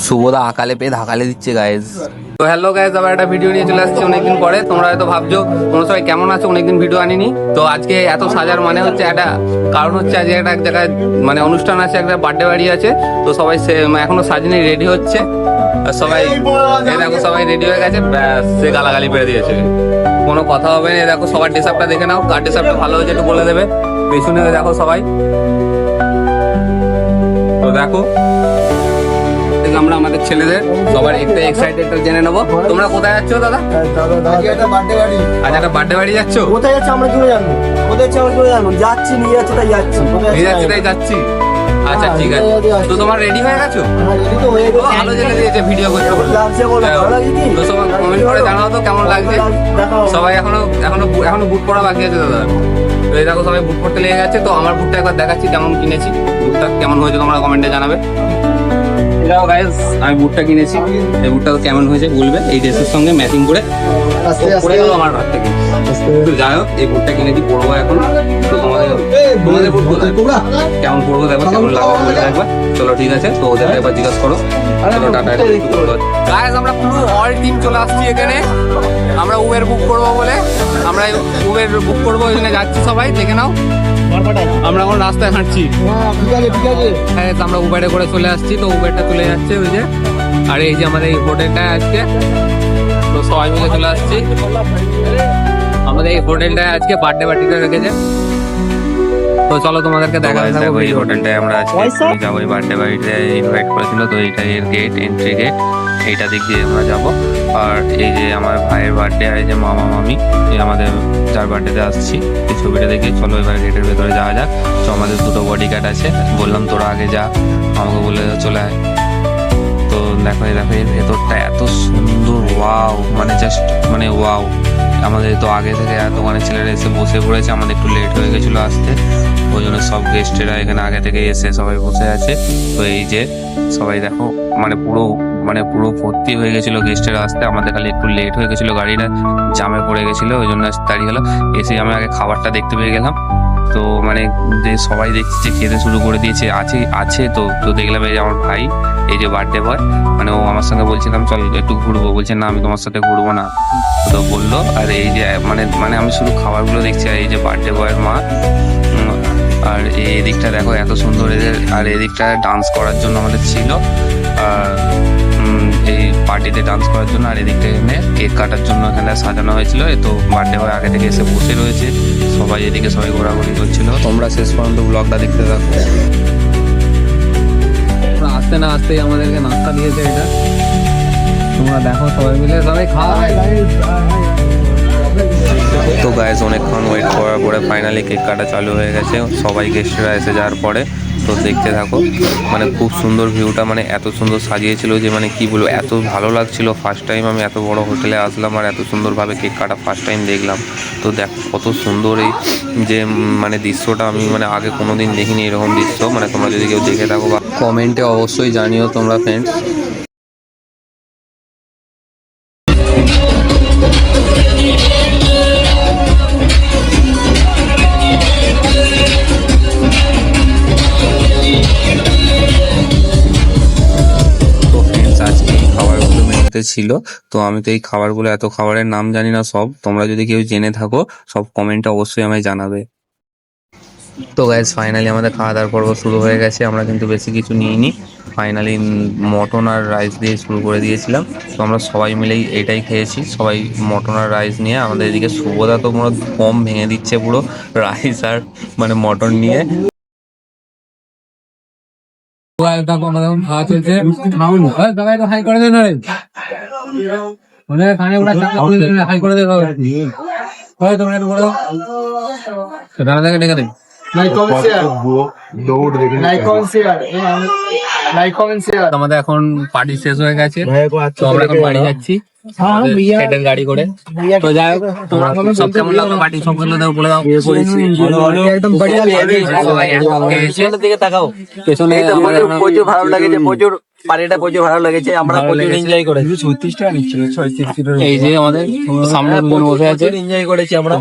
শুভদা আকালে পেয়ে ধাকালে দিচ্ছে গাইজ। তো হ্যালো গাইজ, আবার একটা ভিডিও নিয়ে চলে আসছি অনেকদিন পরে। তোমরা হয়তো ভাবছো তোমরা সবাই কেমন আছো, অনেকদিন ভিডিও আনিনি। তো আজকে এত সাজার মানে হচ্ছে একটা কারণ হচ্ছে আজকে একটা এক জায়গায় মানে অনুষ্ঠান আছে, একটা বার্থডে বাড়ি আছে। তো সবাই এখনো সাজিনি, রেডি হচ্ছে সবাই। দেখো সবাই রেডি হয়ে গেছে, সে গালাগালি পেরে দিয়েছে, কোনো কথা হবে না। দেখো সবার ড্রেস আপটা দেখে নাও, কার ড্রেস আপটা ভালো হয়েছে একটু বলে দেবে। পেছনে দেখো সবাই, তো দেখো আমরা আমাদের ছেলেদের সবার একটা এক্সাইটেড জেনে নেবো। তোমরা কোথায় যাচ্ছ দাদা? আচ্ছা, একটা বার্থডে বাড়ি যাচ্ছ? কোথায় যাচ্ছে আমরা কি জানবো? কোথায় যাচ্ছে আমরা কি জানবো? যাচ্ছি, নিয়ে যাচ্ছে তাই যাচ্ছি, নিয়ে যাচ্ছি তাই যাচ্ছি। আচ্ছা ঠিক আছে, তো তোমার রেডি হয়ে গেছো? ভালো জেনে দিয়েছে ভিডিও করতে। তো সবাই কমেন্ট করে জানাও তো কেমন লাগছে। সবাই এখনো বুট পরা বাকি আছে দাদা। তো এই দেখো সবাই বুট পরতে লেগে গেছে। তো আমার বুটটা একবার দেখাচ্ছি কেমন কিনেছি, বুটটা কেমন হয়েছে তোমরা কমেন্টে জানাবে। এটাও গাইস আমি বুটটা কিনেছি, এই বুটটা কেমন হয়েছে বলবে। এই ড্রেসের সঙ্গে ম্যাচিং করে পরে গেল আমার হাত থেকে। তো যাই হোক, এই বুটটা কিনেছি, পরবো এখন। তো তোমাদের বুট কেমন পরবো দেখো, কেমন লাগবে একবার। চলো ঠিক আছে, তো ওদের একবার জিজ্ঞাসা করো। চলো টাটা। গাইস আমরা পুরো অল টিম চলে আসছি এখানে। আমরা উবের বুক করবো বলে, আমরা উবের বুক করবো ওই জন্য যাচ্ছি। সবাই দেখে নাও, আমরা এখন রাস্তায় হাঁটছি। হ্যাঁ, আমরা উবেরে করে চলে আসছি। তো উবেরটা চলে যাচ্ছে ওই যে, আর এই যে আমাদের এই হোটেলটায় আজকে। তো সবাই মিলে চলে আসছি। আমাদের এই হোটেলটায় আজকে বার্থডে পার্টিটা রেখেছে। তো চলো তোমাদেরকে দেখা যাবে এই হোটেলটায় আমরা আজকে যাবো। এই বার্থডে বাড়িতে ইনভাইট করেছিল, তো এইটা এর গেট, এন্ট্রি গেট, এইটা দিক দিয়ে আমরা যাবো। আর এই যে আমার ভাইয়ের বার্থডে, আর এই যে মামা মামি, এই আমাদের যার বার্থডেতে আসছি, এই ছবিটা দেখে চলো এবার গেটের ভেতরে যাওয়া যাক। তো আমাদের দুটো বডি গার্ড আছে, বললাম তোরা আগে যা, আমাকে বলে চলে আয়। তো দেখো এর ভেতরটা এত সুন্দর, ওয়াও, মানে জাস্ট মানে ওয়াও। আমাদের তো আগে থেকে দোকানের ছেলেরা এসে বসে পড়েছে, আমাদের একটু লেট হয়ে গেছিলো আসতে, ওই জন্য সব গেস্টেরা এখানে আগে থেকে এসে সবাই বসে আছে। তো এই যে সবাই দেখো মানে পুরো ভর্তি হয়ে গেছিলো গেস্টেরা আসতে। আমাদের খালি একটু লেট হয়ে গেছিলো, গাড়িটা জামে পড়ে গেছিলো, ওই জন্য দাঁড়িয়ে গেলো। এসে আমি আগে খাবারটা দেখতে পেয়ে গেলাম। তো মানে যে সবাই দেখছি যে খেতে শুরু করে দিয়েছে, আছে তো দেখলাম এই যে আমার ভাই, এই যে বার্থডে বয়, মানে ও আমার সঙ্গে বলছিলাম চল একটু ঘুরবো, বলছে না আমি তোমার সাথে ঘুরবো না। তো বললো, আর এই যে মানে আমি শুধু খাবারগুলো দেখছি, আর এই যে বার্থডে বয়ের মা। আর এই দিকটা দেখো এত সুন্দর এদের, আর এদিকটা ডান্স করার জন্য আমাদের ছিল, আর এই পার্টিতে ডান্স করার জন্য। আর এদিকটা এনে কেক কাটার জন্য এখানে সাজানো হয়েছিল। তো বার্থডে বয় আগে থেকে এসে বসে রয়েছে, সবাই এদিকে সবাই ঘোরাঘুরি করছিল। তোমরা শেষ পর্যন্ত ব্লগটা দেখতে থাকো। আসতে না আসতেই আমাদেরকে নাস্তা দিয়েছে এটা, তোমরা দেখো সবাই মিলে সবাই খাওয়া। তো গাইস অনেকক্ষণ ওয়েট করার পরে ফাইনালি কেক কাটা চালু হয়ে গেছে, সবাই গেস্টরা এসে যাওয়ার পরে। তো দেখতে থাকো, মানে খুব সুন্দর ভিউটা, মানে এত সুন্দর সাজিয়েছিল যে মানে কি বলবো, এত ভালো লাগছিল। ফার্স্ট টাইম আমি এত বড় হোটেলে আসলাম আর এত সুন্দরভাবে কেক কাটা ফার্স্ট টাইম দেখলাম। তো দেখো কত সুন্দর এই যে মানে দৃশ্যটা, আমি মানে আগে কোনোদিন দেখিনি এরকম দৃশ্য। মানে তোমরা যদি কেউ দেখে থাকো বা কমেন্টে অবশ্যই জানিও তোমরা ফ্রেন্ডস। ছিল, তো আমি তো এই খাবারগুলো, এত খাবারের নাম জানি না সব। তোমরা যদি কেউ জেনে থাকো সব কমেন্টে অবশ্যই আমায় জানাবে। তো গাইস ফাইনালি আমাদের খাওয়া দাওয়ার পর্ব শুরু হয়ে গেছে। আমরা কিন্তু বেশি কিছু নিইনি, ফাইনালি মটন আর রাইস দিয়ে শুরু করে দিয়েছিলাম। তো আমরা সবাই মিলেই এটাই খেয়েছি, সবাই মটন আর রাইস নিয়ে। আমাদের এদিকে শুভদা তো পুরো কম ভেঙে দিচ্ছে পুরো রাইস আর মানে মটন নিয়ে। খাওয়া চলছে, হাই করে দেন খানে হাই করে দেবে, তোমরা একটু করে দাও, রানা থেকে ডেকে দেন। আমাদের এখন পার্টি শেষ হয়ে গেছে, তো আমরা এখন বাড়ি যাচ্ছি গাড়ি করে। তো যাই হোক, সব কেমন লাগলো পার্টি সব বলে দাও। পেছনে প্রচুর ভালো লেগেছে, পার্টিটা প্রচুর ভালো লেগেছে, আমরা প্রচুর এনজয় করেছি। 36 টাকা নিচ্ছিল, এই যে আমাদের সামনে বসে আছে, এনজয় করেছি আমরা।